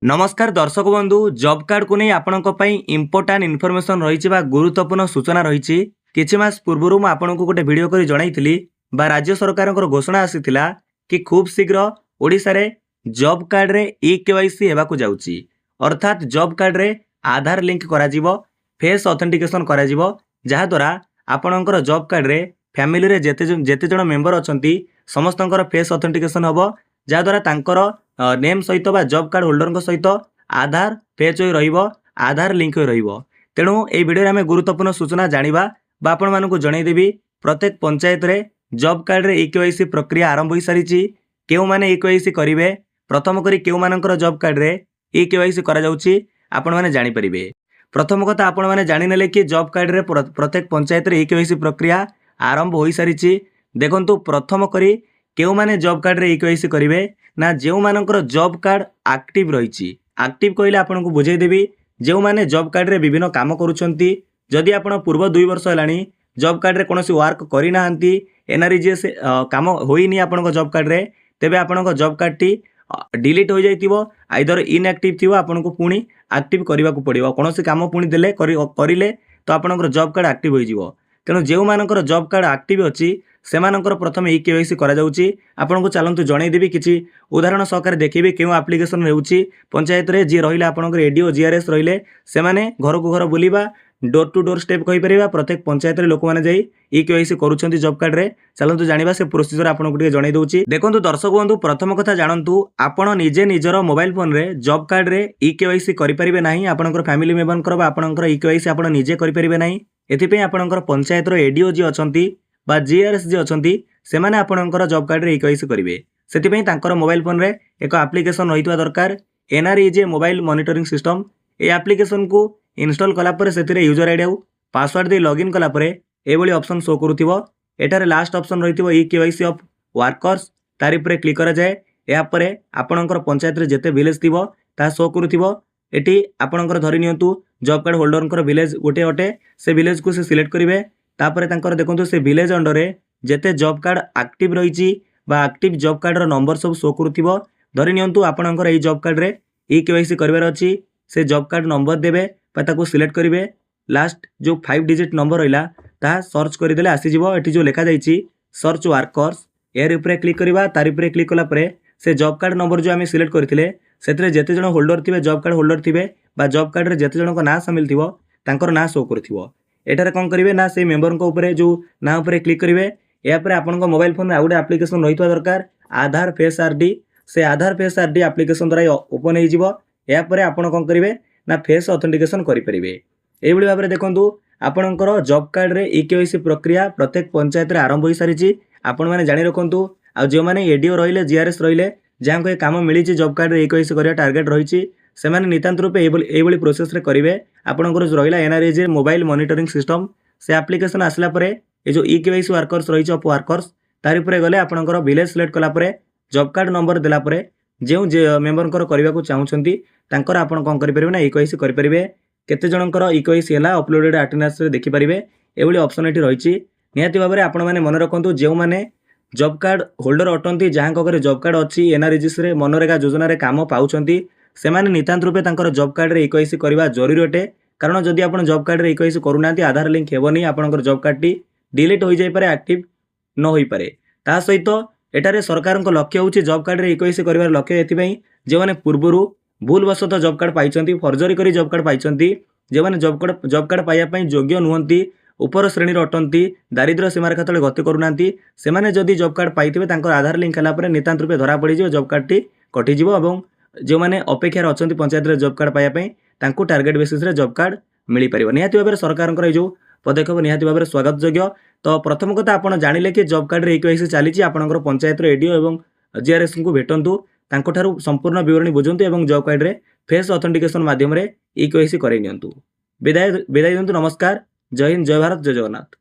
नमस्कार दर्शक बंधु जॉब कार्ड को नहीं आपण इंपोर्टाट इनफॉरमेशन रही गुरुत्वपूर्ण सूचना रही किछि मास पूर्व मु आपन को गोटे वीडियो करी जणाइथिली बा राज्य सरकार घोषणा आसीथिला कि खूब शीघ्र ओडिशा रे जॉब कार्ड रे ई-केवाईसी हेबाकू जाउची अर्थात जॉब कार्ड रे आधार लिंक करा जिवो फेस ऑथेंटिकेशन करा जिवो जहा द्वारा आपणकर जॉब कार्ड रे फैमिली रे जेते जण मेंबर अछंती समस्तंकर फेस ऑथेंटिकेशन हबो जहा द्वारा तांकर नेम सहित बा जॉब कार्ड होल्डर सहित आधार पेच हो रहिबो आधार लिंक हो रहिबो। तेणु ए वीडियो रे हमें गुरुत्वपूर्ण सूचना जानिबा बा आपण मानकु जणाई देबी प्रत्येक पंचायत रे जॉब कार्ड रे ई-केवाईसी प्रक्रिया आरंभ होई सारिची केउ माने ई-केवाईसी करिवे प्रथम करी केउ मानकर जॉब कार्ड रे ई-केवाईसी करा जाउची आपण माने जानि परिबे। प्रथम कथा आपण माने जानि नेले कि जॉब कार्ड रे प्रत्येक पंचायत रे ई-केवाईसी प्रक्रिया आरंभ होई सारिची। देखंतु प्रथम करी केउ माने जॉब कार्ड रे ई-केवाईसी करिवे ना जो मानकर जॉब कार्ड एक्टिव रही एक्टिव कहले आपन को बुझाई देबी जो माने जॉब कार्ड रे विभिन्न काम करूछंती जदि आपण पूर्व 2 वर्ष हेलानी जॉब कार्ड रे कोनोसी वर्क करि नाहंती एनआरजीएस काम होइनी आपन को जॉब कार्ड रे तेबे आपन को जॉब कार्ड टी डिलीट हो जाइतिबो आइदर इनएक्टिव थिबो आपन को पुनी एक्टिव करबा को पड़िबो कोनोसी काम पुनी देले करिले तो आपन जॉब कार्ड एक्टिव होई जिवो। तेणु जो मानकर जॉब कार्ड एक्टिव अच्छी सेमानकर प्रथम ई-केवाईसी करा जाउची आपन को चलंतु जणाई देबी किछि उदाहरण सहकार देखिबे केउ एप्लिकेशन हेउची पंचायत रे जे रहिला आपनकर एडीओ जीआरएस रहिले से माने घर को घर बुलीबा डोर टू डोर स्टेप कहि परिबा प्रत्येक पंचायत रे लोक माने जाई ई-केवाईसी करूछंती जॉब कार्ड रे चलंतु जानिबा से प्रोसीजर आपन को टिके जणाई दउची। देखंतु दर्शक बंधु प्रथम कथा जानंतु आपन निजे निजर मोबाइल फोन रे जॉब कार्ड रे ई-केवाईसी करि परिबे नाही आपनकर फैमिली मेंबर बा आपनकर ई-केवाईसी आपन निजे करि परिबे नाही एथिपे आपनकर पंचायत रो एडीओ जी अछंती बा जीआरएस जी अछंती से माने आपनकर जॉब कार्ड रे ई-केवाईसी करिवे सेति तांकर मोबाइल फोन रे एक एप्लिकेशन रहितवा दरकार एनआरईजे मोबाइल मॉनिटरिंग सिस्टम ए एप्लिकेशन को इंस्टॉल कला परे सेतिरे यूजर आईडी आ पासवर्ड दे लॉगिन कला परे एभली ऑप्शन शो करूथिबो एटारे लास्ट ऑप्शन रहिथिबो ई-केवाईसी ऑफ वर्कर्स तारि परे क्लिक करा जाय या परे आपनकर पंचायत रे जेते विलेज थिबो ता शो करूथिबो एटी आपनकर धरि नियंतु जॉब कार्ड होल्डरकर विलेज गोटे अटे से विलेज को से सिलेक्ट करिवे तापरे तांकर देखंतु से विलेज अंडर रे जेते जॉब कार्ड एक्टिव रहिची बा एक्टिव जॉब कार्ड रो नंबर सब शो करूथिबो धरि नियंतु आपनकर एई जॉब कार्ड रे ई-केवाईसी करबार अछि से जॉब कार्ड नंबर देबे बा ताको सिलेक्ट करिवे लास्ट जो 5 डिजिट नंबर रहिला ता सर्च करि देले आसी जिवो एठी जो लिखा जाईची सर्च वर्कर्स एर ऊपर क्लिक करिवा तारि ऊपर क्लिक कला परे से जॉब कार्ड नंबर जो आमे सिलेक्ट करथिले सेतरे जेते जण होल्डर थिबे जॉब कार्ड होल्डर थिबे बा जॉब कार्ड रे जेते जण को ना शामिल थिबो तांकर ना शो करथिबो एटारे कोन करिवे ना से मेंबर को ऊपर जो ना ऊपर क्लिक करिवे या पर आपन को मोबाइल फोन रे आउडे एप्लिकेशन रहितवा दरकार आधार फेस आरडी से आधार फेस आरडी एप्लिकेशन द्वारा ओपन हे जिवो या पर आपन कोन करिवे ना फेस ऑथेंटिकेशन करि परिवे एई भली भाबरे देखंतु आपनकर जॉब कार्ड रे ई-केवाईसी प्रक्रिया प्रत्येक पंचायत रे आरंभ होई सारिची आपन माने जानि रखंतु आ जे माने एडीओ रहिले जीआरएस रहिले जां को काम मिली जॉब कार्ड रे ई-केवाईसी करिया टार्गेट रहिची सेमाने नितांत रूपे एभली प्रोसेस रे करिवे आपनकर जो रहिला एनआरईजे मोबाइल मॉनिटरिंग सिस्टम से एप्लिकेशन आसला परे ए जो ई-केवाईसी वर्कर्स रहिछ ऑफ वर्कर्स तारि परे गले आपनकर विलेज सिलेक्ट कला परे जॉब कार्ड नंबर देला परे जेउ जे मेंबर करबा को चाहुछंती तांकर आपन कोन करि परिबे ना ई-केवाईसी करि परिबे केते जनकर ई-केवाईसी हला अपलोडेड अटेंडेंस रे देखि परिबे एभली ऑप्शन एठी रहिछि निहाती भाबरे आपण माने मन रखंतु जेउ माने जॉब कार्ड होल्डर अटंती जहां को जॉब कार्ड अछि एनआरईजीएस रे मनरेगा योजना रे काम पाउछंती सेमाने नितांत रूपे तांकर जॉब कार्ड रे ई-केवाईसी करबा जरूरी अटे कारण जदि आपण जॉब कार्ड रे ई-केवाईसी करूनांती आधार लिंक हेबोनी आपनकर जॉब कार्ड टी डिलीट होई जाय पारे एक्टिव न होई पारे ता सहित एटारे सरकारक लक्ष्य होछि जॉब कार्ड रे ई-केवाईसी करबार लक्ष्य एथिबई जे माने पूर्वरु भूल वसत जॉब कार्ड पाइछंती फर्जरी करी जॉब कार्ड पाइछंती जे माने जॉब कार्ड पाइया पई योग्य नुहंती ऊपर श्रेणी अटंती दारिद्र्य सीमारेखा तले गति करूनांती सेमाने जदि जॉब कार्ड पाइथिबे तांकर आधार लिंक हला परे नितांत रूपे धरा पड़ी जिवो जॉब कार्ड टी कटि जिवो एवं जो माने अपेक्षा अछंती पंचायत रे जॉब कार्ड पाइया पई तांको टार्गेट बेसिस रे जॉब कार्ड मिली परिबो निहाती भाबरे सरकारकर ए जो पदक्षेप निहाती भाबरे स्वागत योग्य। तो प्रथम कथा आपण जानिले कि जॉब कार्ड रे ई-केवाईसी चालीची आपनकर पंचायत रे एडीओ एवं जीआरएस को भेटंतु तांको ठारू संपूर्ण विवरणी बुझंतु एवं जॉब कार्ड रे फेस ऑथेंटिकेशन माध्यम रे ई-केवाईसी करै नियंतु। विदाय दियंतु नमस्कार जय हिंद जय भारत जय जगन्नाथ।